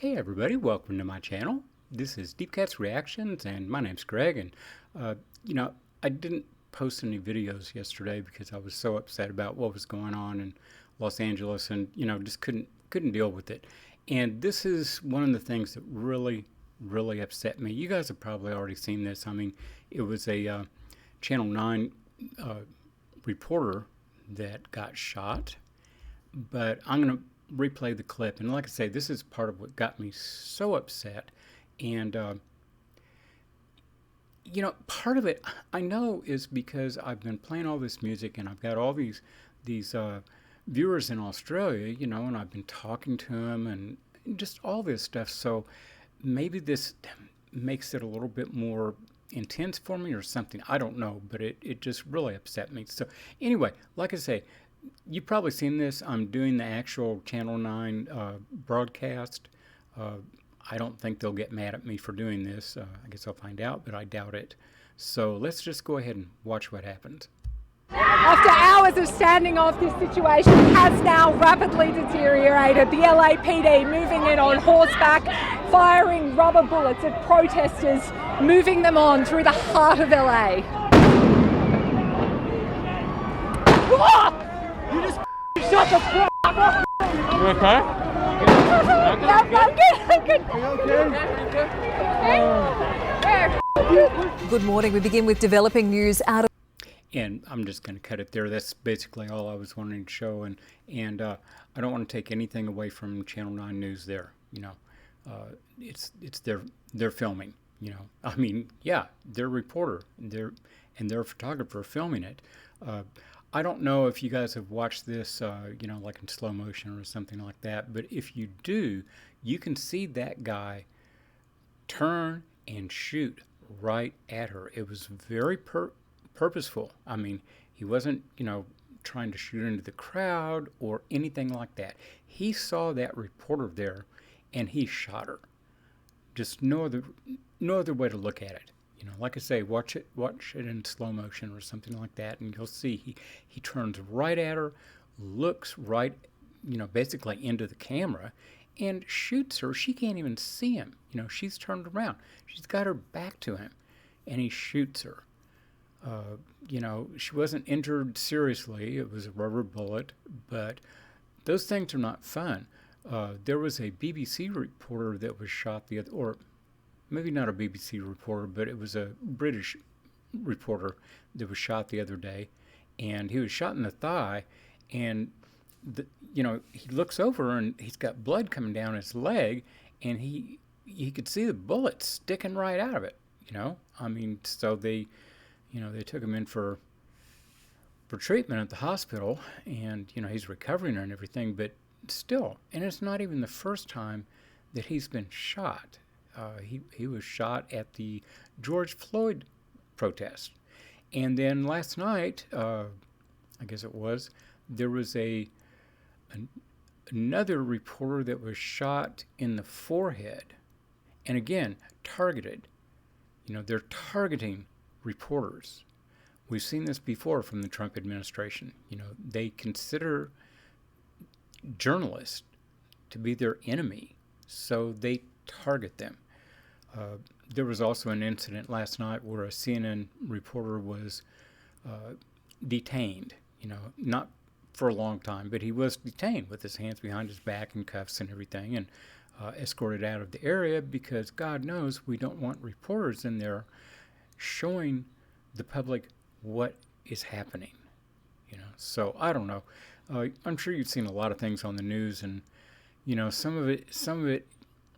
Hey everybody, welcome to my channel. This is Deep Cat's Reactions and my name's Greg, and I didn't post any videos yesterday because I was so upset about what was going on in Los Angeles and just couldn't deal with it. And this is one of the things that really upset me. You guys have probably already seen this. I mean, it was a Channel 9 reporter that got shot, but I'm going to replay the clip. And like I say, this is part of what got me so upset. And part of it I know is because I've been playing all this music and I've got all these viewers in Australia, and I've been talking to them and just all this stuff. So maybe this makes it a little bit more intense for me or something. I don't know, but it just really upset me. So anyway, like I say, you've probably seen this. I'm doing the actual Channel 9 broadcast. I don't think they'll get mad at me for doing this. I guess I'll find out, but I doubt it. So let's just go ahead and watch what happens. After hours of standing off, this situation has now rapidly deteriorated. The LAPD moving in on horseback, firing rubber bullets at protesters, moving them on through the heart of LA. You just shut the f*** up! You okay? I'm good. Are you okay? Good morning. We begin with developing news out of... And I'm just going to cut it there. That's basically all I was wanting to show. And I don't want to take anything away from Channel 9 News there. It's their filming. I mean, yeah, their reporter, their photographer filming it. I don't know if you guys have watched this, like in slow motion or something like that. But if you do, you can see that guy turn and shoot right at her. It was very purposeful. I mean, he wasn't, trying to shoot into the crowd or anything like that. He saw that reporter there and he shot her. Just no other way to look at it. Like I say, watch it in slow motion or something like that, and you'll see he turns right at her, looks right, basically into the camera, and shoots her. She can't even see him. She's turned around. She's got her back to him, and he shoots her. She wasn't injured seriously. It was a rubber bullet, but those things are not fun. There was a BBC reporter that was shot or maybe not a BBC reporter, but it was a British reporter that was shot the other day, and he was shot in the thigh, and he looks over and he's got blood coming down his leg, and he could see the bullet sticking right out of it. I mean, so they took him in for treatment at the hospital, and he's recovering and everything, but still, and it's not even the first time that he's been shot. He was shot at the George Floyd protest. And then last night, I guess it was, there was another reporter that was shot in the forehead. And again, targeted. They're targeting reporters. We've seen this before from the Trump administration. They consider journalists to be their enemy, so they target them. There was also an incident last night where a CNN reporter was detained, not for a long time, but he was detained with his hands behind his back and cuffs and everything, and escorted out of the area because God knows we don't want reporters in there showing the public what is happening. So I don't know. I'm sure you've seen a lot of things on the news, and some of it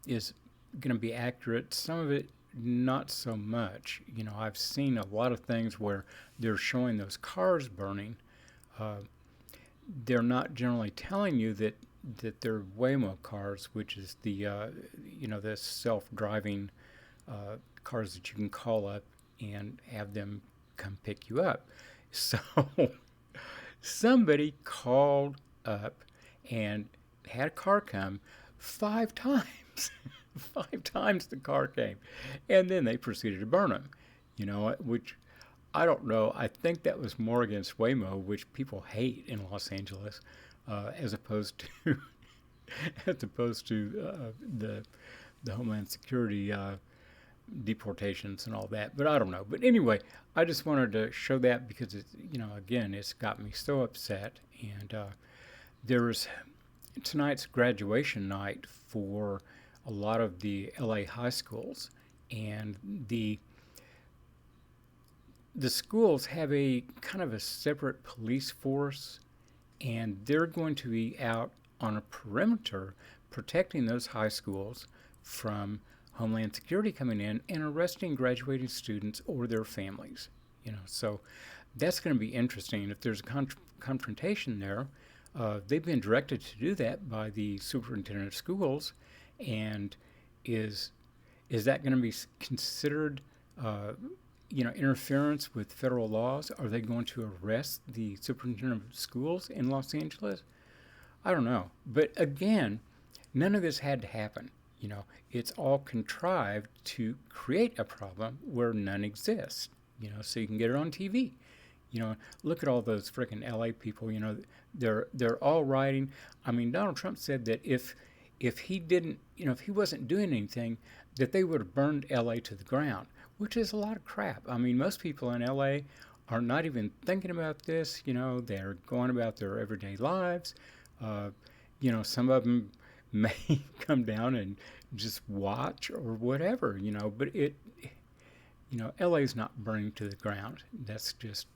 is going to be accurate, some of it not so much. I've seen a lot of things where they're showing those cars burning. They're not generally telling you that they're Whimo cars, which is the self-driving cars that you can call up and have them come pick you up. So somebody called up and had a car come 5 times. 5 times the car came, and then they proceeded to burn them, which I don't know. I think that was more against Whimo, which people hate in Los Angeles, as opposed to as opposed to the Homeland Security deportations and all that. But I don't know. But anyway, I just wanted to show that because it's, again, it's got me so upset. And there's tonight's graduation night for a lot of the LA high schools, and the schools have a kind of a separate police force, and they're going to be out on a perimeter protecting those high schools from Homeland Security coming in and arresting graduating students or their families. So that's going to be interesting. If there's a confrontation there, they've been directed to do that by the superintendent of schools, and is that going to be considered interference with federal laws? Are they going to arrest the superintendent of schools in Los Angeles? I don't know. But again, none of this had to happen. It's all contrived to create a problem where none exists, so you can get it on TV. Look at all those freaking LA people, they're all writing. I mean, Donald Trump said that if he didn't, if he wasn't doing anything, that they would have burned LA to the ground, which is a lot of crap. I mean, most people in LA are not even thinking about this. They're going about their everyday lives. Some of them may come down and just watch or whatever, but LA's not burning to the ground. That's just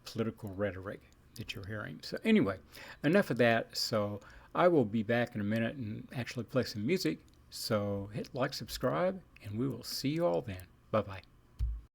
political rhetoric that you're hearing. So anyway, enough of that. So I will be back in a minute and actually play some music. So hit like, subscribe, and we will see you all then. Bye-bye.